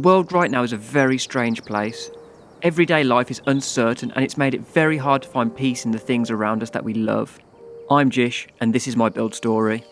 world right now is a very strange place. Everyday life is uncertain and it's made it very hard to find peace in the things around us that we love. I'm Jish and this is my build story.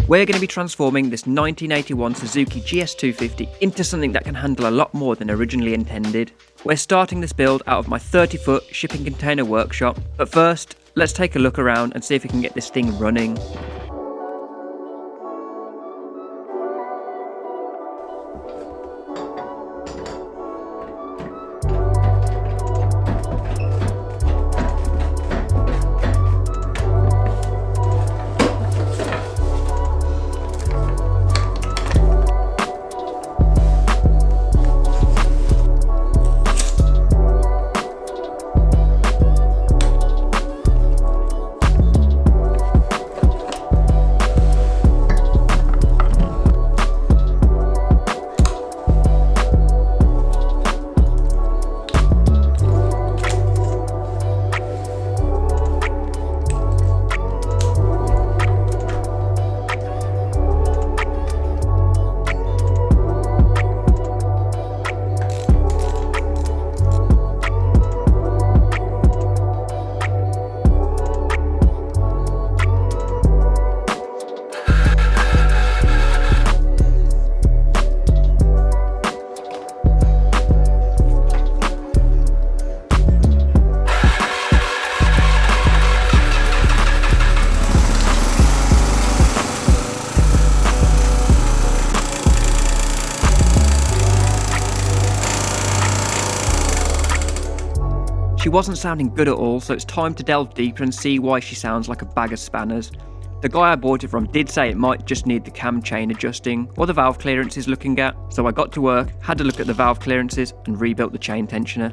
We're going to be transforming this 1981 Suzuki GS250 into something that can handle a lot more than originally intended. We're starting this build out of my 30-foot shipping container workshop, but first, let's take a look around and see if we can get this thing running. She wasn't sounding good at all, so it's time to delve deeper and see why she sounds like a bag of spanners. The guy I bought it from did say it might just need the cam chain adjusting or the valve clearances looking at, so I got to work, had a look at the valve clearances and rebuilt the chain tensioner.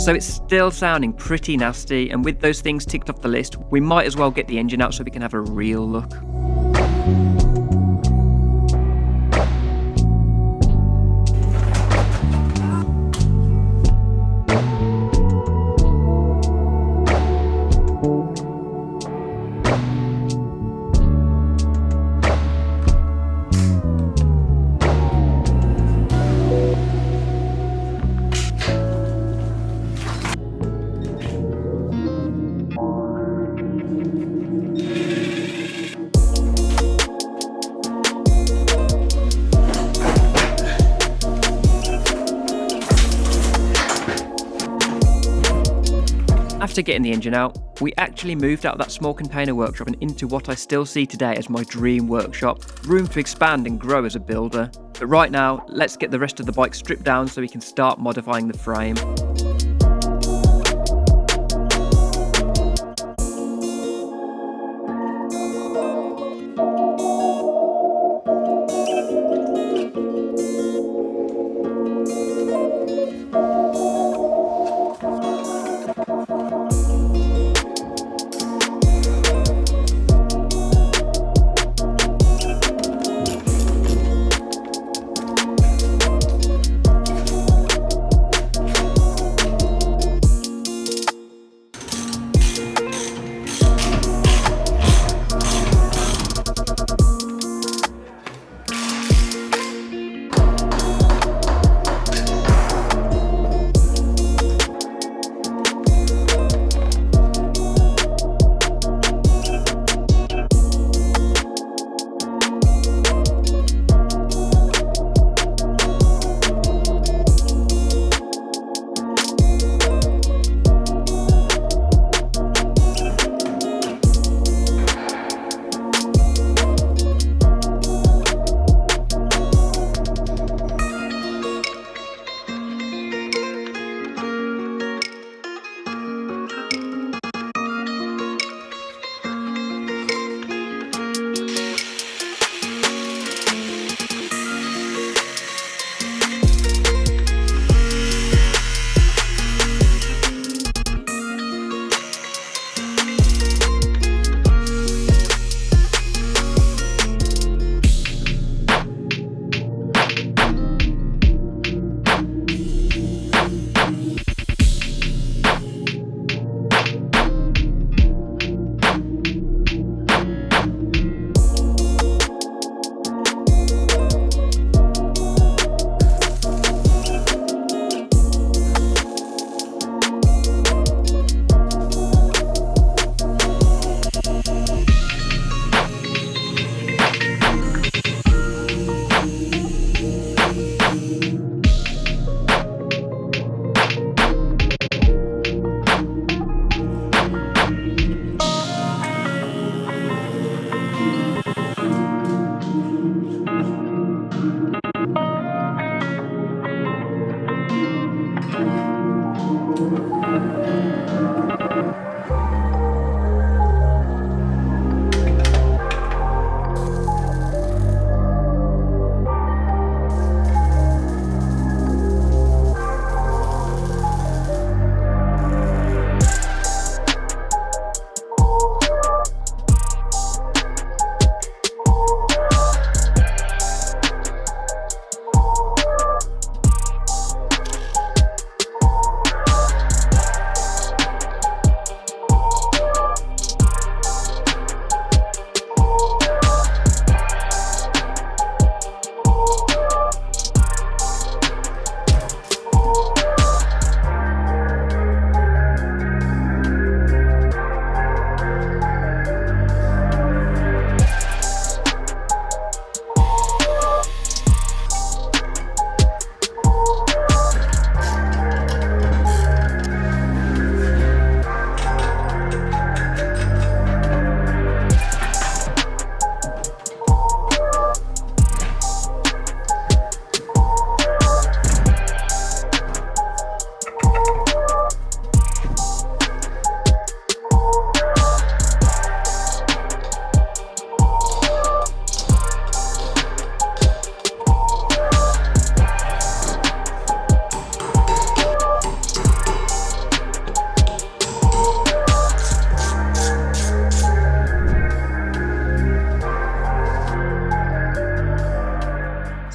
So it's still sounding pretty nasty, and with those things ticked off the list, we might as well get the engine out so we can have a real look. After getting the engine out, we actually moved out of that small container workshop and into what I still see today as my dream workshop, room to expand and grow as a builder. But right now, let's get the rest of the bike stripped down so we can start modifying the frame.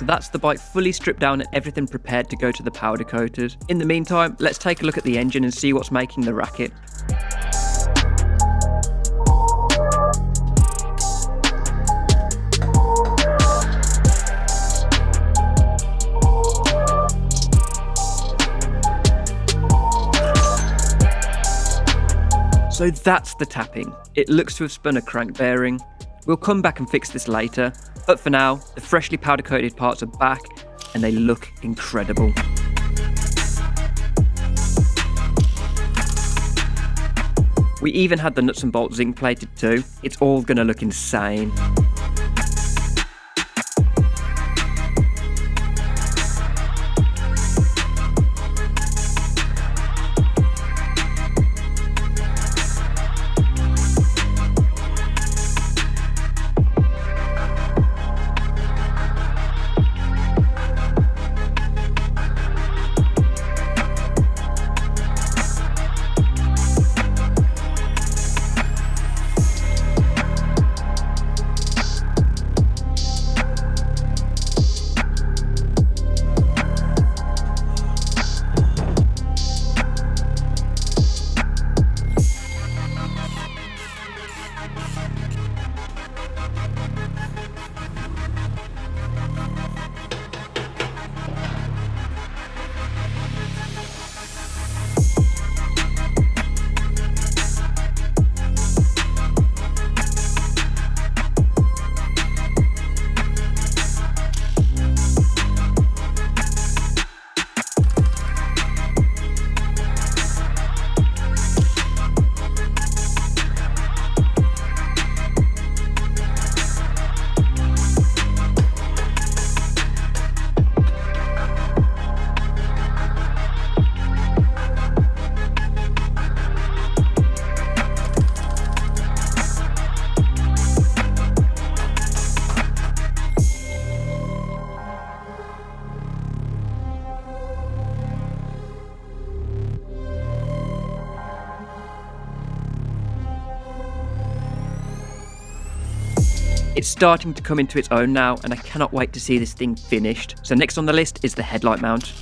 That's the bike fully stripped down and everything prepared to go to the powder coaters. In the meantime, let's take a look at the engine and see what's making the racket. So that's the tapping. It looks to have spun a crank bearing. We'll come back and fix this later, but for now, the freshly powder coated parts are back and they look incredible. We even had the nuts and bolts zinc plated too. It's all gonna look insane. It's starting to come into its own now, and I cannot wait to see this thing finished. So next on the list is the headlight mount.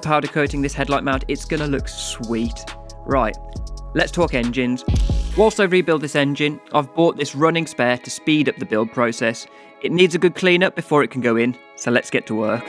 powder coating this headlight mount, it's gonna look sweet. Right, let's talk engines. Whilst I rebuild this engine, I've bought this running spare to speed up the build process. It needs a good cleanup before it can go in, so let's get to work.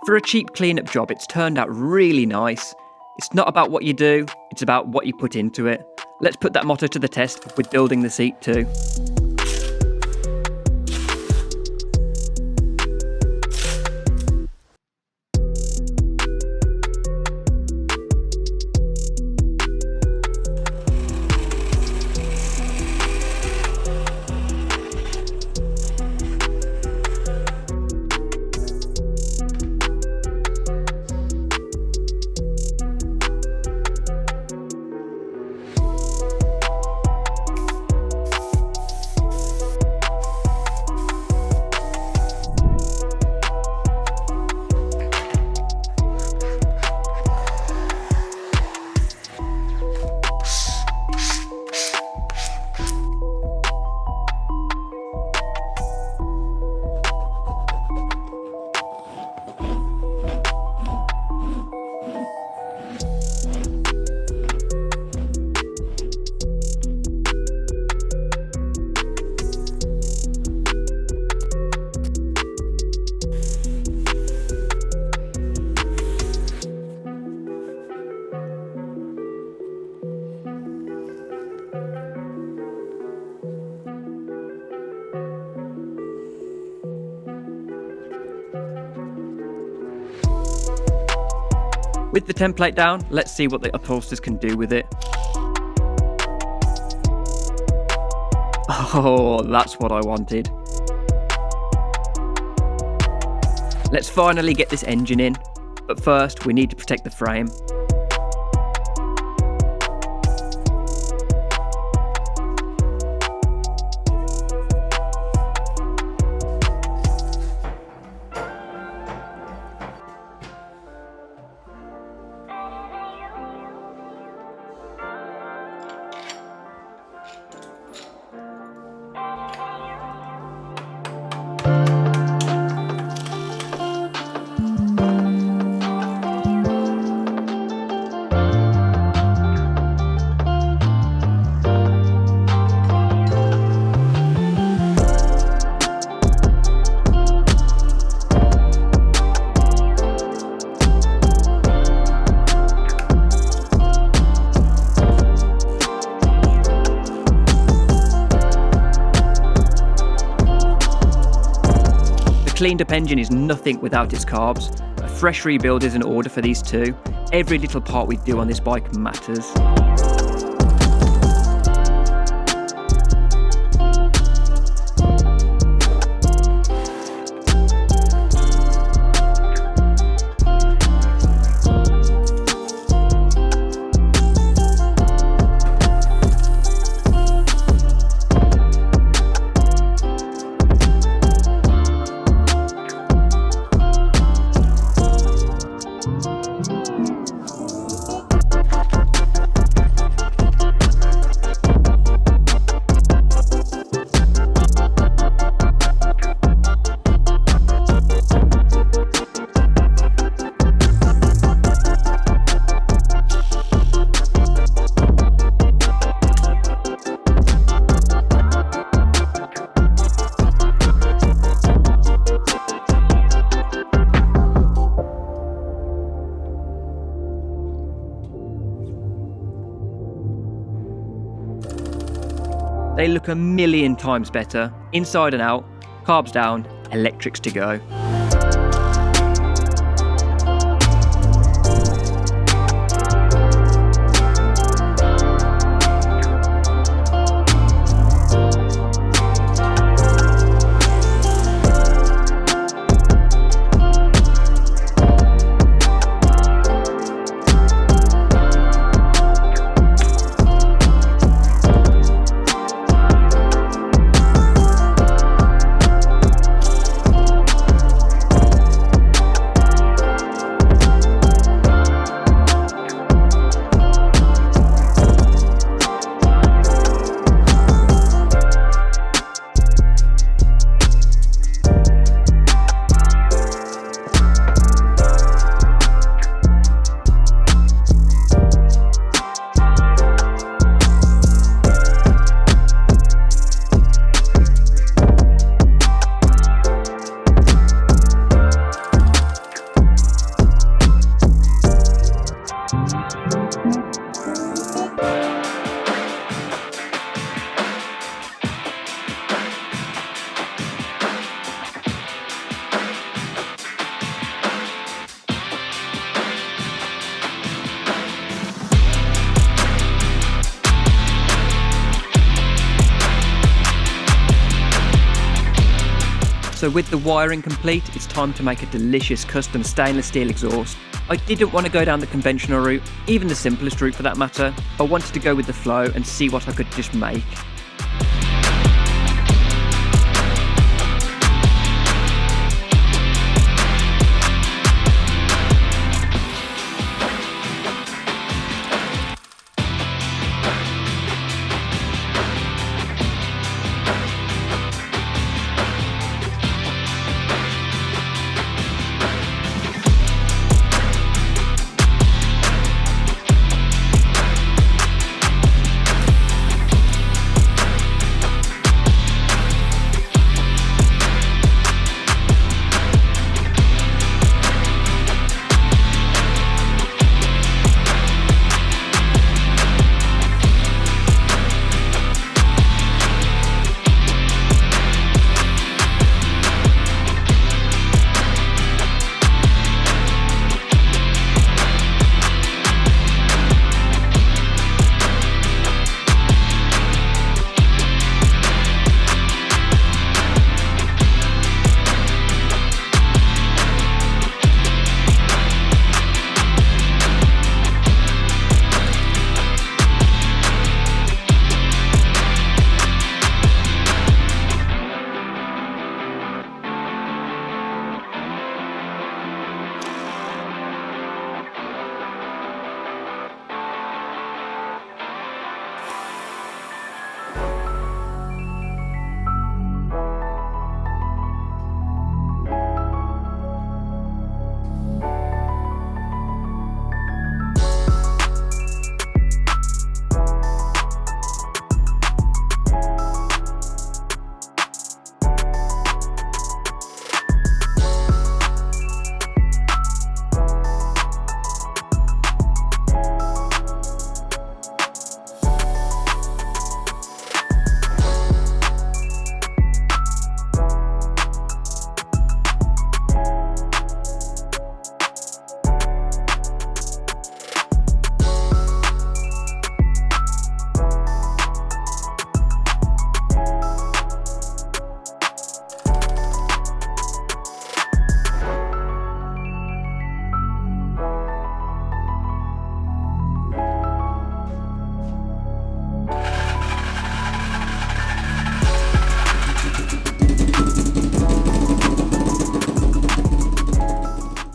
For a cheap cleanup job, it's turned out really nice. It's not about what you do, it's about what you put into it. Let's put that motto to the test with building the seat too. With the template down, let's see what the upholsters can do with it. Oh, that's what I wanted. Let's finally get this engine in, but first we need to protect the frame. Cleaned up engine is nothing without its carbs. A fresh rebuild is in order for these two. Every little part we do on this bike matters. They look a million times better, inside and out, carbs down, electrics to go. So with the wiring complete, it's time to make a delicious custom stainless steel exhaust. I didn't want to go down the conventional route, even the simplest route for that matter. I wanted to go with the flow and see what I could just make.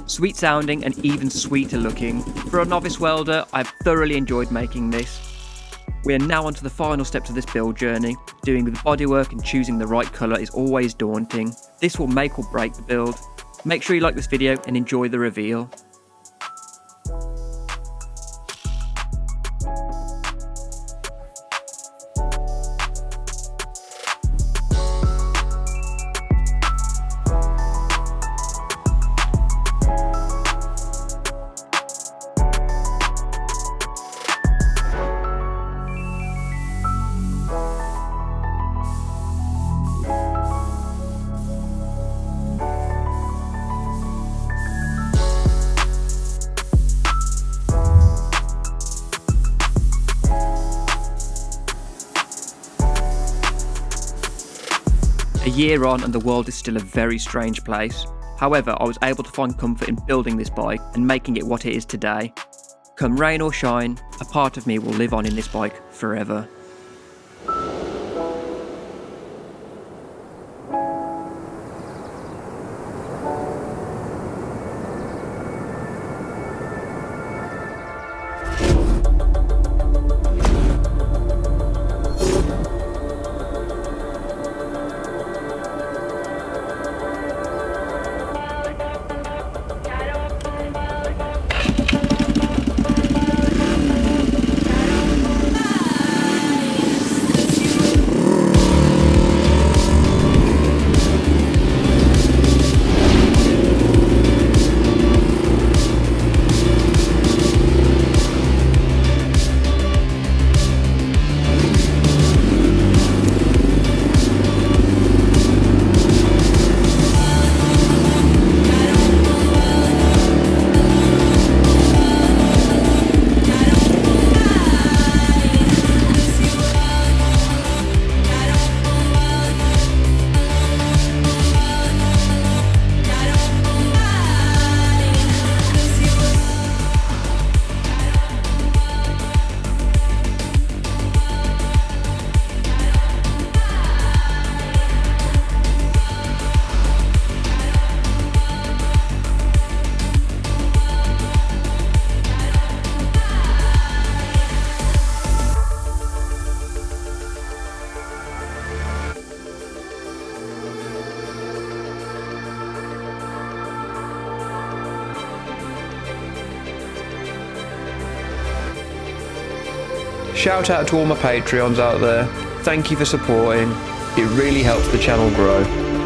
Sweet sounding and even sweeter looking. For a novice welder, I've thoroughly enjoyed making this. We are now on to the final steps of this build journey. Doing the bodywork and choosing the right colour is always daunting. This will make or break the build. Make sure you like this video and enjoy the reveal. year on and the world is still a very strange place. However, I was able to find comfort in building this bike and making it what it is today. Come rain or shine, a part of me will live on in this bike forever. Shout out to all my Patreons out there. Thank you for supporting. It really helps the channel grow.